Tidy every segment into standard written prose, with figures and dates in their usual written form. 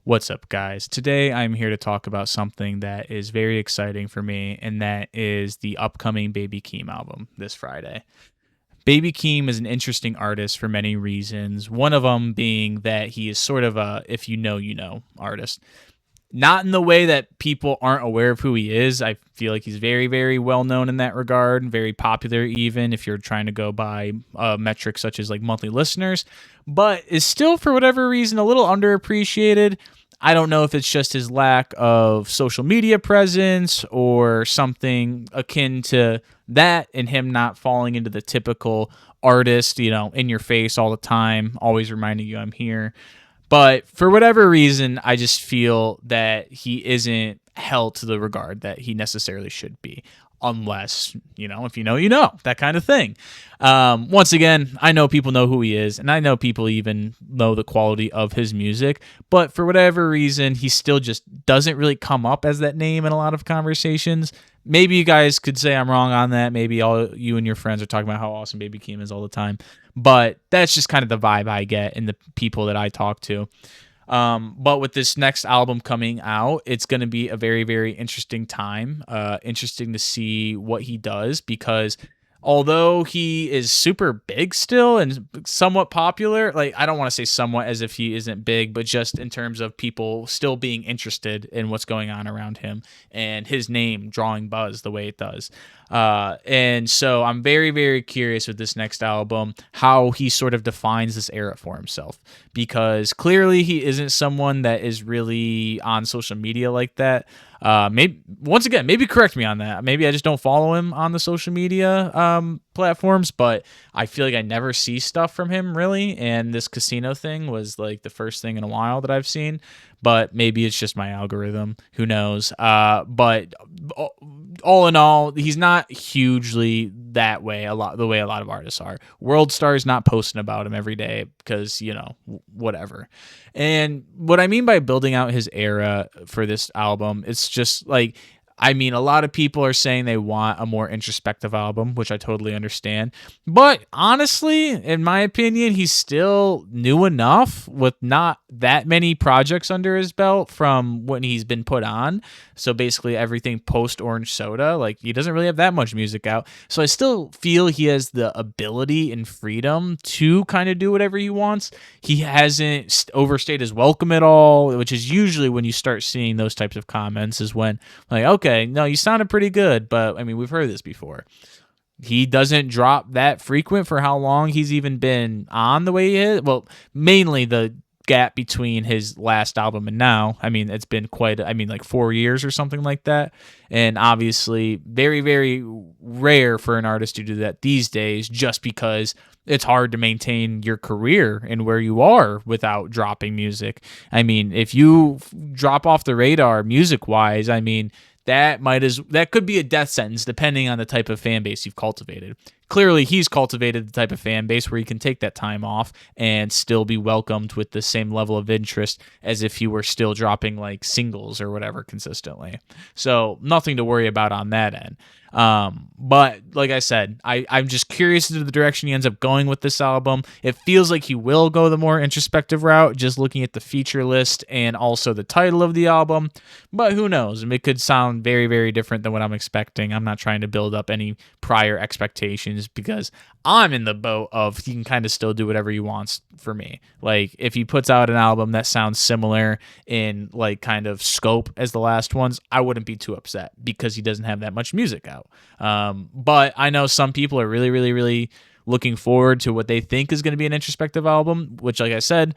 What's up, guys? Today I'm here to talk about something that is very exciting for me, and that is the upcoming Baby Keem album this Friday. Baby Keem is an interesting artist for many reasons. One of them being that he is sort of a if you know, you know artist. Not in the way that people aren't aware of who he is. I feel like he's very, very well known in that regard, very popular, even if you're trying to go by metrics such as like monthly listeners, but is still, for whatever reason, a little underappreciated. I don't know if it's just his lack of social media presence or something akin to that, and him not falling into the typical artist, in your face all the time, always reminding you I'm here. But for whatever reason, I just feel that he isn't held to the regard that he necessarily should be. Unless, if you know, that kind of thing. Once again, I know people know who he is, and I know people even know the quality of his music. But for whatever reason, he still just doesn't really come up as that name in a lot of conversations. Maybe you guys could say I'm wrong on that. Maybe all you and your friends are talking about how awesome Baby Keem is all the time. But that's just kind of the vibe I get in the people that I talk to. But with this next album coming out, it's going to be a very, very interesting time. Interesting to see what he does, because although he is super big still and somewhat popular, like, I don't want to say somewhat as if he isn't big, but just in terms of people still being interested in what's going on around him and his name drawing buzz the way it does. And so I'm very, very curious with this next album, how he sort of defines this era for himself, because clearly he isn't someone that is really on social media like that. Maybe once again, maybe correct me on that. Maybe I just don't follow him on the social media platforms, but I feel like I never see stuff from him really. And this casino thing was like the first thing in a while that I've seen. But maybe it's just my algorithm. Who knows? But all in all, he's not hugely that way. The way a lot of artists are. World Star's not posting about him every day because whatever. And what I mean by building out his era for this album, it's just like, a lot of people are saying they want a more introspective album, which I totally understand. But honestly, in my opinion, he's still new enough with not that many projects under his belt from when he's been put on. So basically everything post Orange Soda, like, he doesn't really have that much music out. So I still feel he has the ability and freedom to kind of do whatever he wants. He hasn't overstayed his welcome at all, which is usually when you start seeing those types of comments, is when, like, okay, no, you sounded pretty good, but we've heard this before. He doesn't drop that frequent for how long he's even been on the way he is. Well, mainly the gap between his last album and now. It's been quite, like 4 years or something like that. And obviously, very, very rare for an artist to do that these days, just because it's hard to maintain your career and where you are without dropping music. If you drop off the radar music wise, that could be a death sentence depending on the type of fan base you've cultivated. Clearly, he's cultivated the type of fan base where he can take that time off and still be welcomed with the same level of interest as if he were still dropping like singles or whatever consistently. So nothing to worry about on that end. But like I said, I'm just curious as to the direction he ends up going with this album. It feels like he will go the more introspective route, just looking at the feature list and also the title of the album. But who knows? It could sound very, very different than what I'm expecting. I'm not trying to build up any prior expectations, because I'm in the boat of he can kind of still do whatever he wants for me. Like, if he puts out an album that sounds similar in like kind of scope as the last ones, I wouldn't be too upset, because he doesn't have that much music out. But I know some people are really, really, really looking forward to what they think is going to be an introspective album, which, like I said,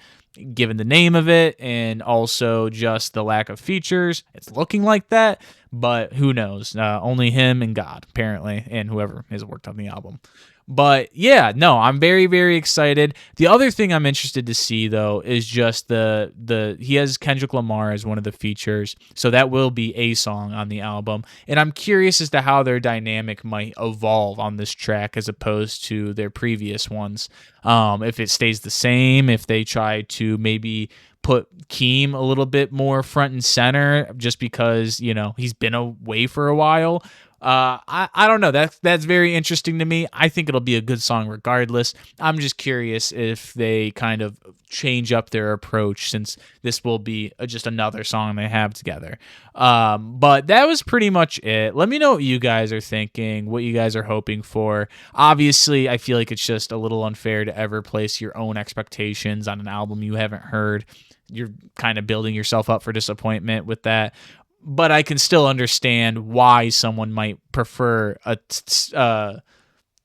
given the name of it and also just the lack of features, it's looking like that. But who knows? Only him and God, apparently, and whoever has worked on the album. But yeah, no, I'm very, very excited. The other thing I'm interested to see, though, is just the he has Kendrick Lamar as one of the features, so that will be a song on the album, and I'm curious as to how their dynamic might evolve on this track as opposed to their previous ones. If it stays the same, if they try to maybe put Keem a little bit more front and center, just because he's been away for a while. I don't know. That's very interesting to me. I think it'll be a good song regardless. I'm just curious if they kind of change up their approach since this will be just another song they have together. But that was pretty much it. Let me know what you guys are thinking, what you guys are hoping for. Obviously, I feel like it's just a little unfair to ever place your own expectations on an album you haven't heard. You're kind of building yourself up for disappointment with that, but I can still understand why someone might prefer a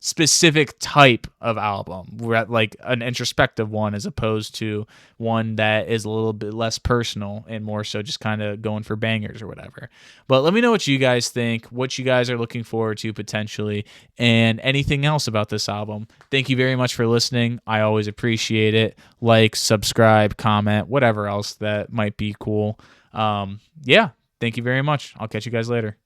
specific type of album, like an introspective one, as opposed to one that is a little bit less personal and more so just kind of going for bangers or whatever. But let me know what you guys think, what you guys are looking forward to potentially, and anything else about this album. Thank you very much for listening. I always appreciate it. Like, subscribe, comment, whatever else that might be cool. Yeah. Thank you very much. I'll catch you guys later.